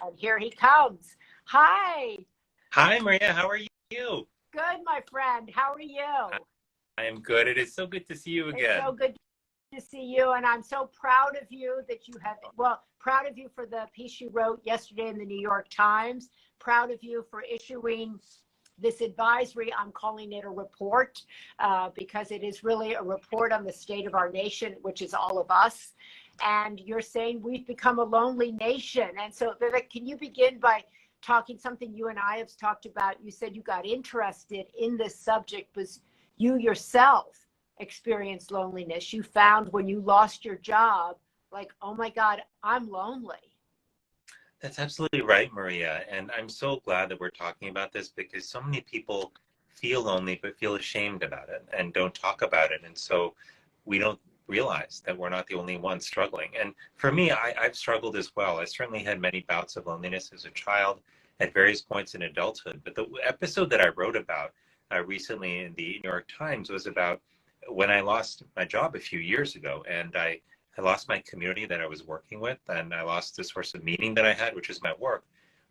And here he comes. Hi. Hi, Maria. How are you? Good, my friend. How are you? I am good. It is so good to see you It's again. so good to see you. And I'm so proud of you that you have, proud of you for the piece you wrote yesterday in the New York Times. Proud of you for issuing this advisory. I'm calling it a report because it is really a report on the state of our nation, which is all of us. And you're saying we've become a lonely nation. And so, Vivek, can you begin by talking something you and I have talked about? You said you got interested in this subject because you yourself experienced loneliness. You found when you lost your job, like, oh my God, I'm lonely. That's absolutely right, Maria. And I'm so glad that we're talking about this because so many people feel lonely but feel ashamed about it and don't talk about it. And so we don't realize that we're not the only ones struggling. And for me, I've struggled as well. I certainly had many bouts of loneliness as a child at various points in adulthood. But the episode that I wrote about recently in the New York Times was about when I lost my job a few years ago. And I lost my community that I was working with, and I lost the source of meaning that I had, which is my work.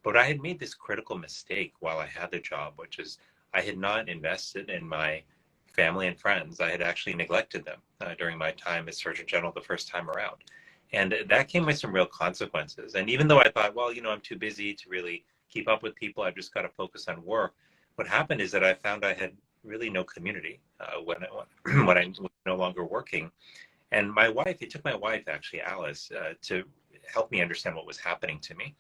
But I had made this critical mistake while I had the job, which is I had not invested in my family and friends. I had actually neglected them during my time as Surgeon General the first time around. And that came with some real consequences. And even though I thought, well, I'm too busy to really keep up with people, I've just got to focus on work. What happened is that I found I had really no community when I was no longer working. And my wife, it took my wife, actually, Alice, to help me understand what was happening to me.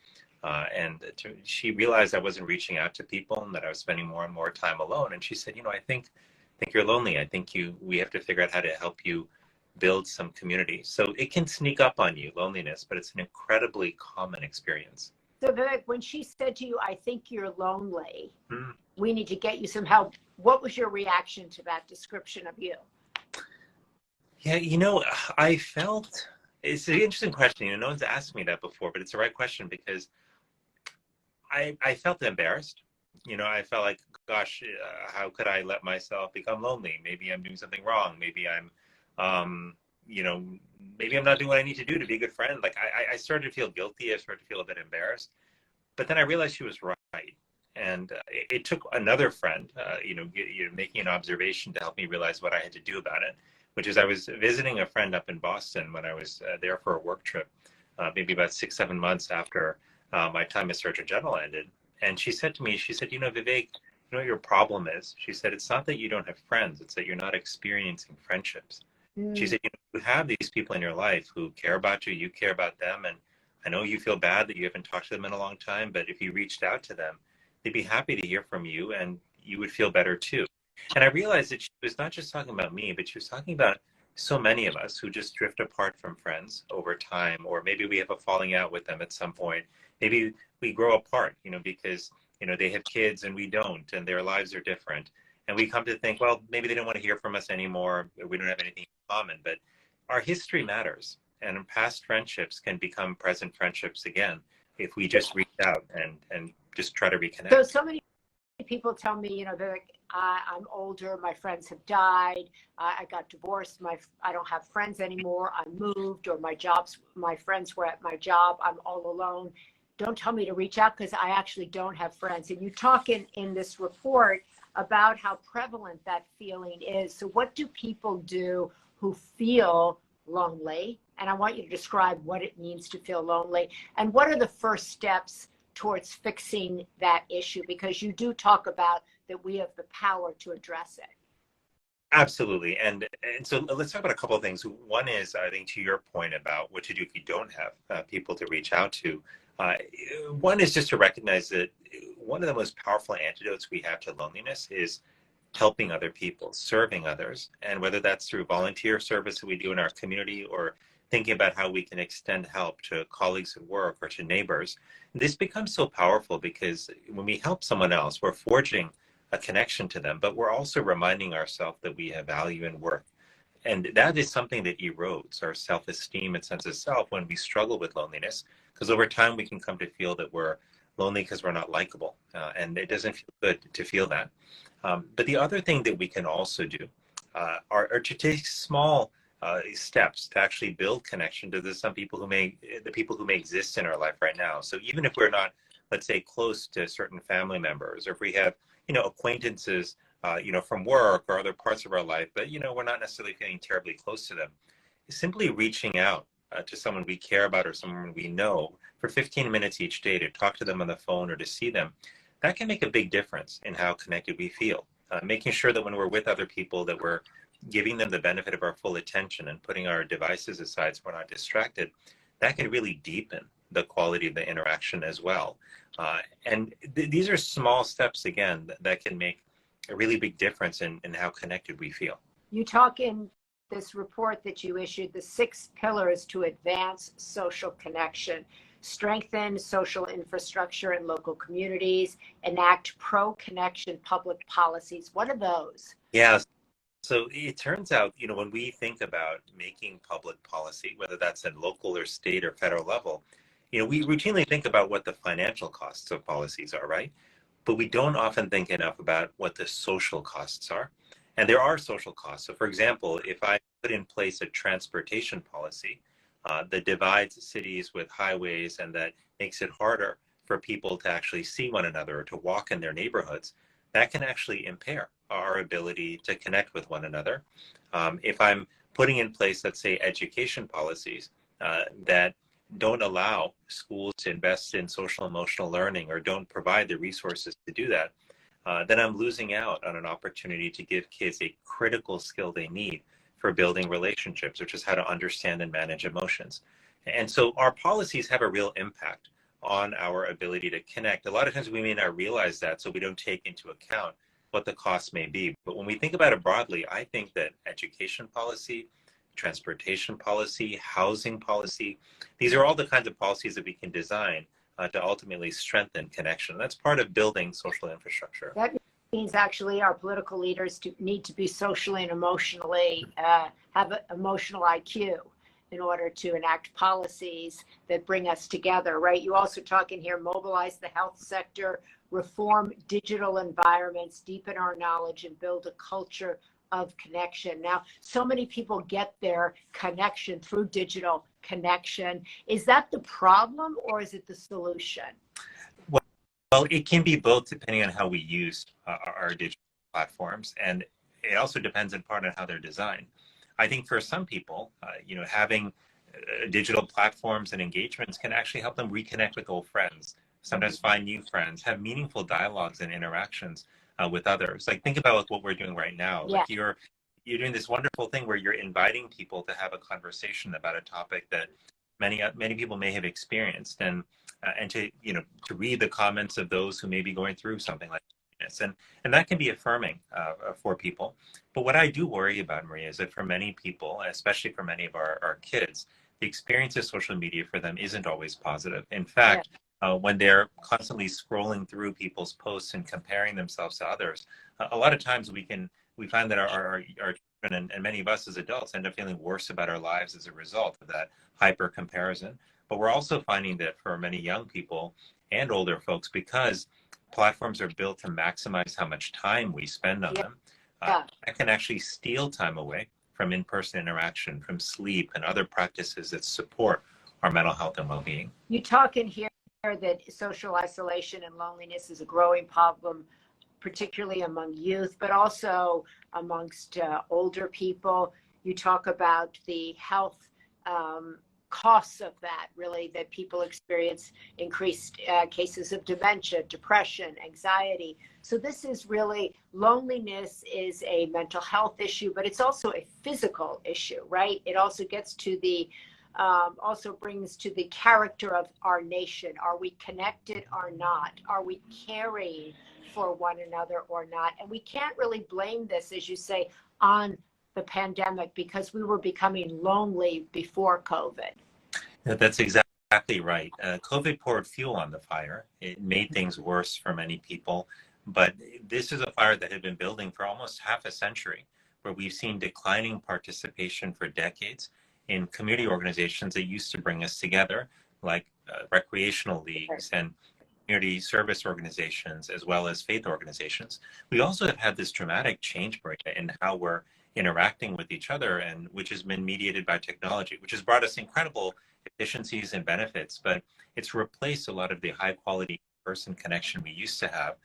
She realized I wasn't reaching out to people and that I was spending more and more time alone. And she said, I think you're lonely. I think we have to figure out how to help you build some community. So it can sneak up on you, loneliness, but it's an incredibly common experience. So, Vivek, when she said to you, I think you're lonely, Mm. we need to get you some help, what was your reaction to that description of you? Yeah, I felt it's an interesting question. No one's asked me that before, but it's the right question because I felt embarrassed. I felt like, gosh, how could I let myself become lonely? Maybe I'm doing something wrong. Um, you know, maybe I'm not doing what I need to do to be a good friend. Like I started to feel guilty. I started to feel a bit embarrassed. But then I realized she was right. And it took another friend, making an observation to help me realize what I had to do about it, which is I was visiting a friend up in Boston when I was there for a work trip, maybe about 6, 7 months after my time as Surgeon General ended. And she said to me, Vivek, you know what your problem is? She said, it's not that you don't have friends, it's that you're not experiencing friendships. She Mm. said, you have these people in your life who care about you, you care about them. And I know you feel bad that you haven't talked to them in a long time, but if you reached out to them, they'd be happy to hear from you and you would feel better too. And I realized that she was not just talking about me, but she was talking about so many of us who just drift apart from friends over time, or maybe we have a falling out with them at some point. Maybe we grow apart, because, they have kids and we don't, and their lives are different. And we come to think, well, maybe they don't want to hear from us anymore. We don't have anything in common, but our history matters. And past friendships can become present friendships again if we just reach out and just try to reconnect. So many people tell me, I'm older, my friends have died, I got divorced, I don't have friends anymore, I moved, or my friends were at my job, I'm all alone. Don't tell me to reach out because I actually don't have friends. And you talk in this report about how prevalent that feeling is. So what do people do who feel lonely? And I want you to describe what it means to feel lonely. And what are the first steps towards fixing that issue? Because you do talk about that we have the power to address it. Absolutely. And so let's talk about a couple of things. One is, I think, to your point about what to do if you don't have people to reach out to. Uh, One is just to recognize that one of the most powerful antidotes we have to loneliness is helping other people, serving others. And whether that's through volunteer service that we do in our community or thinking about how we can extend help to colleagues at work or to neighbors, this becomes so powerful because when we help someone else, we're forging a connection to them, but we're also reminding ourselves that we have value and worth. And that is something that erodes our self-esteem and sense of self when we struggle with loneliness, because over time we can come to feel that we're lonely because we're not likable. And it doesn't feel good to feel that. But the other thing that we can also do are to take small steps to actually build connection to the people who may exist in our life right now. So even if we're not, let's say, close to certain family members, or if we have, acquaintances, from work or other parts of our life, but we're not necessarily feeling terribly close to them, simply reaching out to someone we care about or someone we know for 15 minutes each day to talk to them on the phone or to see them, that can make a big difference in how connected we feel. Making sure that when we're with other people that we're giving them the benefit of our full attention and putting our devices aside so we're not distracted, that can really deepen the quality of the interaction as well. And these are small steps, again, that can make a really big difference in how connected we feel. You talk in this report that you issued, the 6 pillars to advance social connection: strengthen social infrastructure in local communities, enact pro-connection public policies. What are those? Yeah. So it turns out, when we think about making public policy, whether that's at local or state or federal level, we routinely think about what the financial costs of policies are, right? But we don't often think enough about what the social costs are. And there are social costs. So for example, if I put in place a transportation policy that divides cities with highways and that makes it harder for people to actually see one another or to walk in their neighborhoods, that can actually impair our ability to connect with one another. If I'm putting in place, let's say, education policies that don't allow schools to invest in social emotional learning or don't provide the resources to do that, then I'm losing out on an opportunity to give kids a critical skill they need for building relationships, which is how to understand and manage emotions. And so our policies have a real impact on our ability to connect. A lot of times we may not realize that, so we don't take into account what the costs may be. But when we think about it broadly, I think that education policy, transportation policy, housing policy, these are all the kinds of policies that we can design to ultimately strengthen connection. That's part of building social infrastructure. That means actually our political leaders need to be socially and emotionally, have an emotional IQ in order to enact policies that bring us together, right? You also talk in here, mobilize the health sector, reform digital environments, deepen our knowledge, and build a culture of connection. Now, so many people get their connection through digital connection. Is that the problem or is it the solution? Well, it can be both depending on how we use our digital platforms. And it also depends in part on how they're designed. I think for some people, having digital platforms and engagements can actually help them reconnect with old friends, sometimes find new friends, have meaningful dialogues and interactions with others. Like, think about what we're doing right now. Yeah. Like you're doing this wonderful thing where you're inviting people to have a conversation about a topic that many people may have experienced, and to read the comments of those who may be going through something like this, and that can be affirming for people. But what I do worry about, Maria, is that for many people, especially for many of our kids, the experience of social media for them isn't always positive. In fact, when they're constantly scrolling through people's posts and comparing themselves to others, a lot of times we find that our children and many of us as adults end up feeling worse about our lives as a result of that hyper comparison. But we're also finding that for many young people and older folks, because platforms are built to maximize how much time we spend on them, that can actually steal time away from in-person interaction, from sleep and other practices that support our mental health and well-being. You talk in here that social isolation and loneliness is a growing problem, particularly among youth, but also amongst older people. You talk about the health costs of that, really, that people experience increased cases of dementia, depression, anxiety. So this is really, loneliness is a mental health issue, but it's also a physical issue, right? It also gets to the, also brings to the character of our nation. Are we connected or not? Are we caring for one another or not? And we can't really blame this, as you say, on the pandemic, because we were becoming lonely before COVID. That's exactly right. COVID poured fuel on the fire. It made things worse for many people. But this is a fire that had been building for almost half a century, where we've seen declining participation for decades in community organizations that used to bring us together, like recreational leagues and community service organizations, as well as faith organizations. We also have had this dramatic change, Maria, in how we're interacting with each other, and which has been mediated by technology, which has brought us incredible efficiencies and benefits, but it's replaced a lot of the high quality person connection we used to have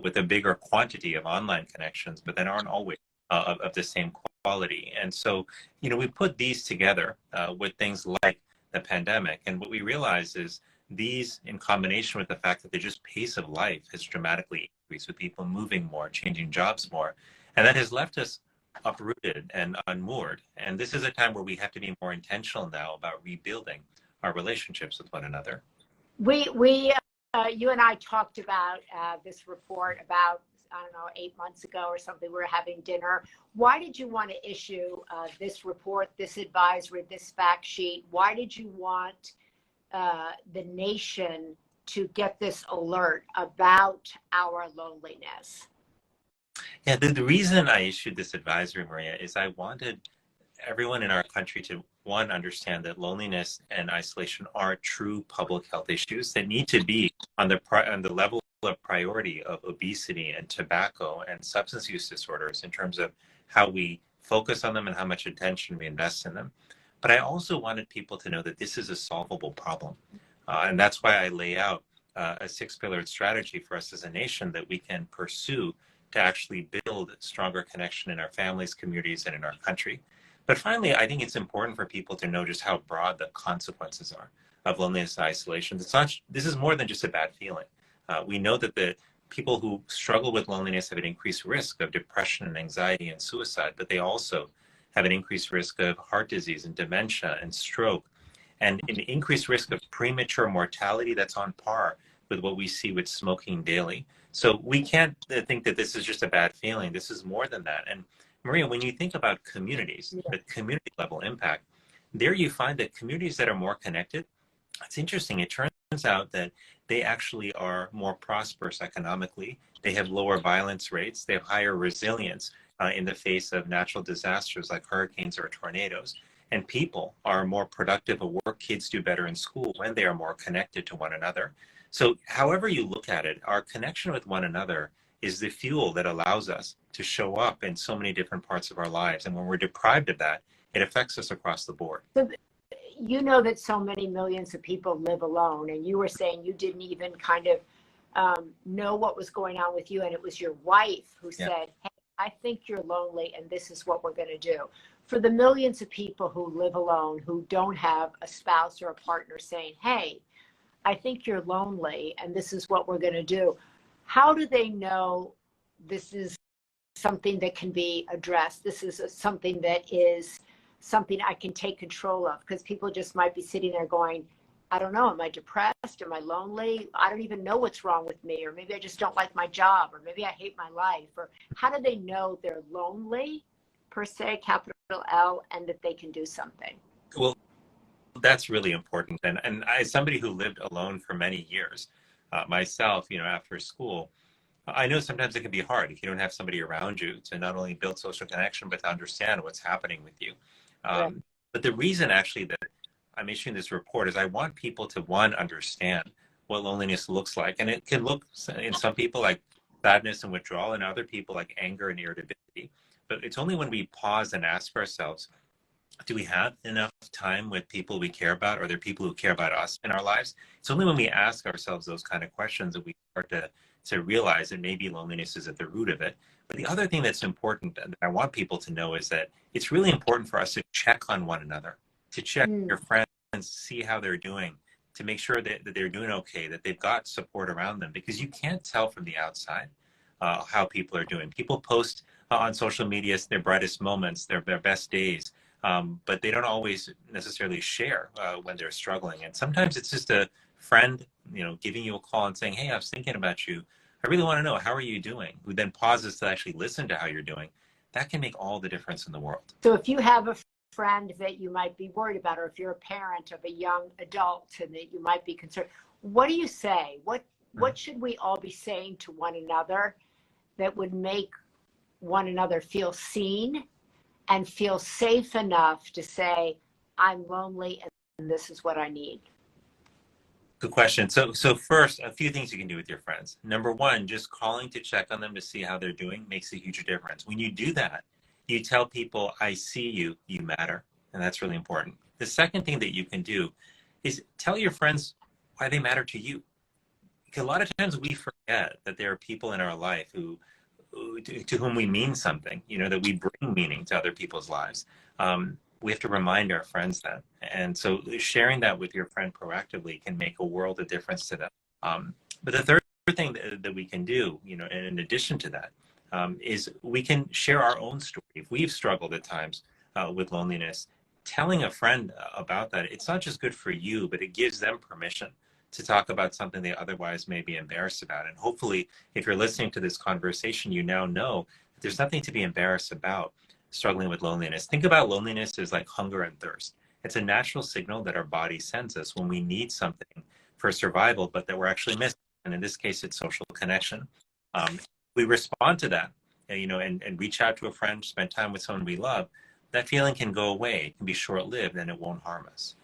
with a bigger quantity of online connections, but that aren't always of the same quality. And so, we put these together with things like the pandemic, and what we realize is these, in combination with the fact that the just pace of life has dramatically increased, with people moving more, changing jobs more, and that has left us uprooted and unmoored. And this is a time where we have to be more intentional now about rebuilding our relationships with one another. You and I talked about this report about, I don't know, 8 months ago or something. We were having dinner. Why did you want to issue this report, this advisory, this fact sheet? Why did you want the nation to get this alert about our loneliness? Yeah, the reason I issued this advisory, Maria, is I wanted everyone in our country to, one, understand that loneliness and isolation are true public health issues that need to be on the level of priority of obesity and tobacco and substance use disorders in terms of how we focus on them and how much attention we invest in them. But I also wanted people to know that this is a solvable problem. And that's why I lay out a six-pillared strategy for us as a nation that we can pursue to actually build stronger connection in our families, communities, and in our country. But finally, I think it's important for people to know just how broad the consequences are of loneliness and isolation. This is more than just a bad feeling. We know that the people who struggle with loneliness have an increased risk of depression and anxiety and suicide, but they also have an increased risk of heart disease and dementia and stroke, and an increased risk of premature mortality that's on par with what we see with smoking daily. So we can't think that this is just a bad feeling. This is more than that. And Maria, when you think about communities, the community level impact, there you find that communities that are more connected, it's interesting. It turns out that they actually are more prosperous economically. They have lower violence rates. They have higher resilience in the face of natural disasters like hurricanes or tornadoes. And people are more productive at work. Kids do better in school when they are more connected to one another. So however you look at it, our connection with one another is the fuel that allows us to show up in so many different parts of our lives. And when we're deprived of that, it affects us across the board. So, you know that so many millions of people live alone, and you were saying you didn't even kind of know what was going on with you, and it was your wife who said, hey, I think you're lonely, and this is what we're going to do. For the millions of people who live alone, who don't have a spouse or a partner saying, hey, I think you're lonely, and this is what we're going to do, how do they know this is something that can be addressed? This is something that is something I can take control of? Because people just might be sitting there going, I don't know, am I depressed? Am I lonely? I don't even know what's wrong with me. Or maybe I just don't like my job. Or maybe I hate my life. Or how do they know they're lonely, per se, capital L, and that they can do something? Well, that's really important. And as somebody who lived alone for many years, myself, after school, I know sometimes it can be hard if you don't have somebody around you to not only build social connection, but to understand what's happening with you. But the reason actually that I'm issuing this report is I want people to, one, understand what loneliness looks like. And it can look in some people like sadness and withdrawal, and other people like anger and irritability. But it's only when we pause and ask ourselves, do we have enough time with people we care about? Or are there people who care about us in our lives? It's only when we ask ourselves those kind of questions that we start to realize that maybe loneliness is at the root of it. But the other thing that's important and I want people to know is that it's really important for us to check on one another, to check your friends, see how they're doing, to make sure that they're doing okay, that they've got support around them, because you can't tell from the outside how people are doing. People post on social media their brightest moments, their best days, but they don't always necessarily share when they're struggling. And sometimes it's just a friend, giving you a call and saying, hey, I was thinking about you. I really want to know, how are you doing? Who then pauses to actually listen to how you're doing. That can make all the difference in the world. So if you have a friend that you might be worried about, or if you're a parent of a young adult and that you might be concerned, what do you say? What should we all be saying to one another that would make one another feel seen and feel safe enough to say, I'm lonely and this is what I need? Good question. So first, a few things you can do with your friends. Number one, just calling to check on them to see how they're doing makes a huge difference. When you do that, You tell people, I see you, you matter. And that's really important. The second thing that you can do is tell your friends why they matter to you. Because a lot of times we forget that there are people in our life to whom we mean something, that we bring meaning to other people's lives. We have to remind our friends that. And so sharing that with your friend proactively can make a world of difference to them. But the third thing that we can do, in addition to that, is we can share our own story. If we've struggled at times with loneliness, telling a friend about that, it's not just good for you, but it gives them permission to talk about something they otherwise may be embarrassed about. And hopefully, if you're listening to this conversation, you now know that there's nothing to be embarrassed about struggling with loneliness. Think about loneliness as like hunger and thirst. It's a natural signal that our body sends us when we need something for survival, but that we're actually missing. And in this case, it's social connection. We respond to that, and reach out to a friend, spend time with someone we love. That feeling can go away, it can be short-lived, and it won't harm us.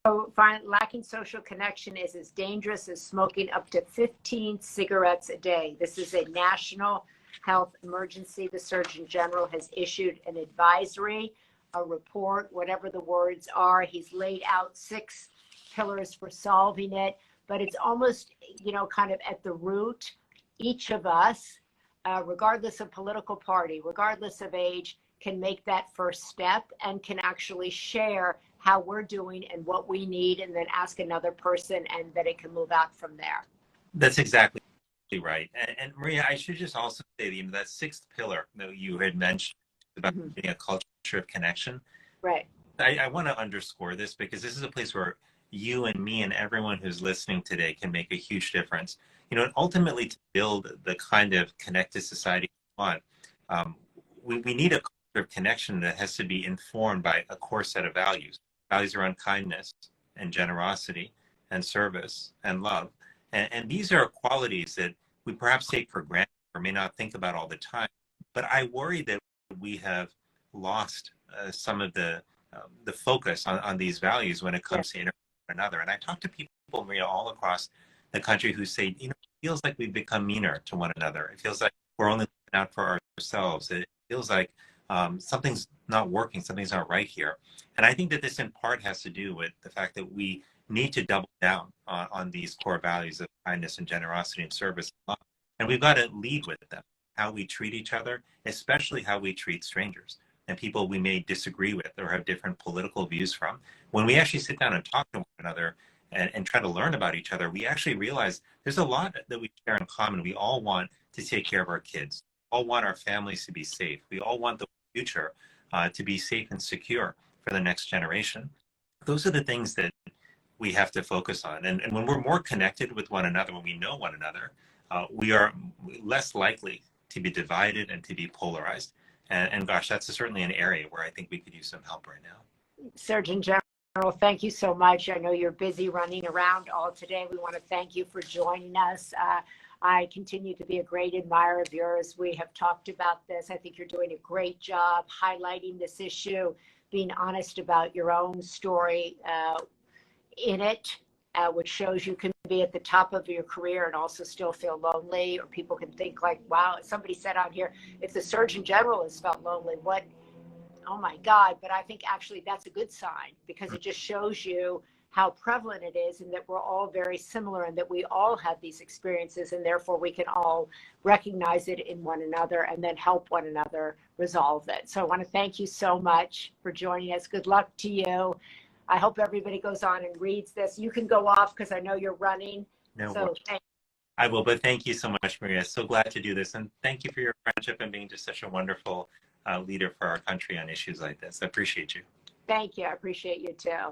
So lacking social connection is as dangerous as smoking up to 15 cigarettes a day. This is a national health emergency. The Surgeon General has issued an advisory, a report, whatever the words are. He's laid out 6 pillars for solving it, but it's almost, kind of at the root. Each of us, regardless of political party, regardless of age, can make that first step and can actually share how we're doing and what we need, and then ask another person, and that it can move out from there. That's exactly right. And Maria, I should just also say that 6th pillar that you had mentioned about being a culture of connection. Right. I want to underscore this because this is a place where you and me and everyone who's listening today can make a huge difference. And ultimately, to build the kind of connected society we want, we need a culture of connection that has to be informed by a core set of values around kindness and generosity and service and love. And these are qualities that we perhaps take for granted or may not think about all the time. But I worry that we have lost some of the focus on these values when it comes to interacting with another. And I talk to people, Maria, all across the country who say, it feels like we've become meaner to one another. It feels like we're only looking out for ourselves. It feels like something's not working, something's not right here. And I think that this in part has to do with the fact that we need to double down on these core values of kindness and generosity and service. And we've got to lead with them, how we treat each other, especially how we treat strangers and people we may disagree with or have different political views from. When we actually sit down and talk to one another and try to learn about each other, we actually realize there's a lot that we share in common. We all want to take care of our kids. We all want our families to be safe. We all want the future to be safe and secure for the next generation. Those are the things that we have to focus on. And when we're more connected with one another, when we know one another, we are less likely to be divided and to be polarized. And gosh, that's certainly an area where I think we could use some help right now. Surgeon General, thank you so much. I know you're busy running around all today. We want to thank you for joining us. I continue to be a great admirer of yours. We have talked about this. I think you're doing a great job highlighting this issue, being honest about your own story in it, which shows you can be at the top of your career and also still feel lonely, or people can think like, wow, somebody said on here, if the Surgeon General has felt lonely, what? Oh my God. But I think actually that's a good sign, because it just shows you how prevalent it is, and that we're all very similar, and that we all have these experiences, and therefore we can all recognize it in one another and then help one another resolve it. So I want to thank you so much for joining us. Good luck to you. I hope everybody goes on and reads this. You can go off because I know you're running. No, so I will, but thank you so much, Maria. So glad to do this. And thank you for your friendship and being just such a wonderful leader for our country on issues like this. I appreciate you. Thank you. I appreciate you too.